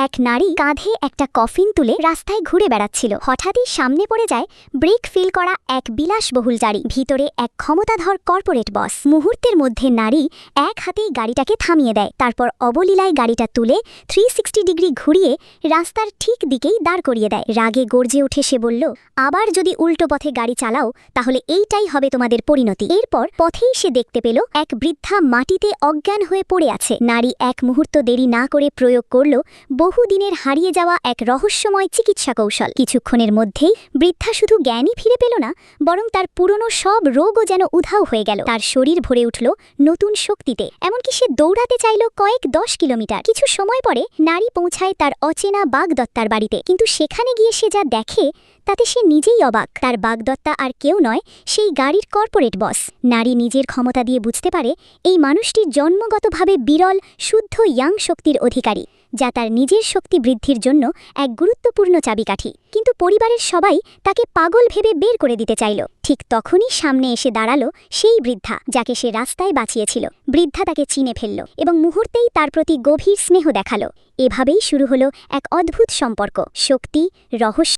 এক নারী কাঁধে একটা কফিন তুলে রাস্তায় ঘুরে বেড়াচ্ছিল। হঠাৎই সামনে পড়ে যায় ব্রেক ফিল করা এক বিলাসবহুল গাড়ি। ভিতরে এক ক্ষমতাধর কর্পোরেট বস। মুহূর্তের মধ্যে নারী এক হাতেই গাড়িটাকে থামিয়ে দেয়, তারপর অবলীলায় গাড়িটা তুলে 360 ডিগ্রি ঘুরিয়ে রাস্তার ঠিক দিকেই দাঁড় করিয়ে দেয়। রাগে গর্জে উঠে সে বলল, আবার যদি উল্টো পথে গাড়ি চালাও তাহলে এইটাই হবে তোমাদের পরিণতি। এরপর পথেই সে দেখতে পেল এক বৃদ্ধা মাটিতে অজ্ঞান হয়ে পড়ে আছে। নারী এক মুহূর্ত দেরি না করে প্রয়োগ করল বহুদিনের হারিয়ে যাওয়া এক রহস্যময় চিকিৎসা কৌশল। কিছুক্ষণের মধ্যেই বৃদ্ধা শুধু জ্ঞানই ফিরে পেল না, বরং তার পুরনো সব রোগও যেন উধাও হয়ে গেল। তার শরীর ভরে উঠল নতুন শক্তিতে, এমনকি সে দৌড়াতে চাইল কয়েক 10 কিলোমিটার। কিছু সময় পরে নারী পৌঁছায় তার অচেনা বাগদত্তার বাড়িতে, কিন্তু সেখানে গিয়ে সে যা দেখে তাতে সে নিজেই অবাক। তার বাগদত্তা আর কেউ নয়, সেই গাড়ির কর্পোরেট বস। নারী নিজের ক্ষমতা দিয়ে বুঝতে পারে এই মানুষটি জন্মগতভাবে বিরল শুদ্ধ ইয়াং শক্তির অধিকারী, যা তার নিজের শক্তি বৃদ্ধির জন্য এক গুরুত্বপূর্ণ চাবিকাঠি। কিন্তু পরিবারের সবাই তাকে পাগল ভেবে বের করে দিতে চাইল। ঠিক তখনই সামনে এসে দাঁড়ালো সেই বৃদ্ধা, যাকে সে রাস্তায় বাঁচিয়েছিল। বৃদ্ধা তাকে চিনে ফেলল এবং মুহূর্তেই তার প্রতি গভীর স্নেহ দেখালো। এভাবেই শুরু হলো এক অদ্ভুত সম্পর্ক, শক্তি, রহস্য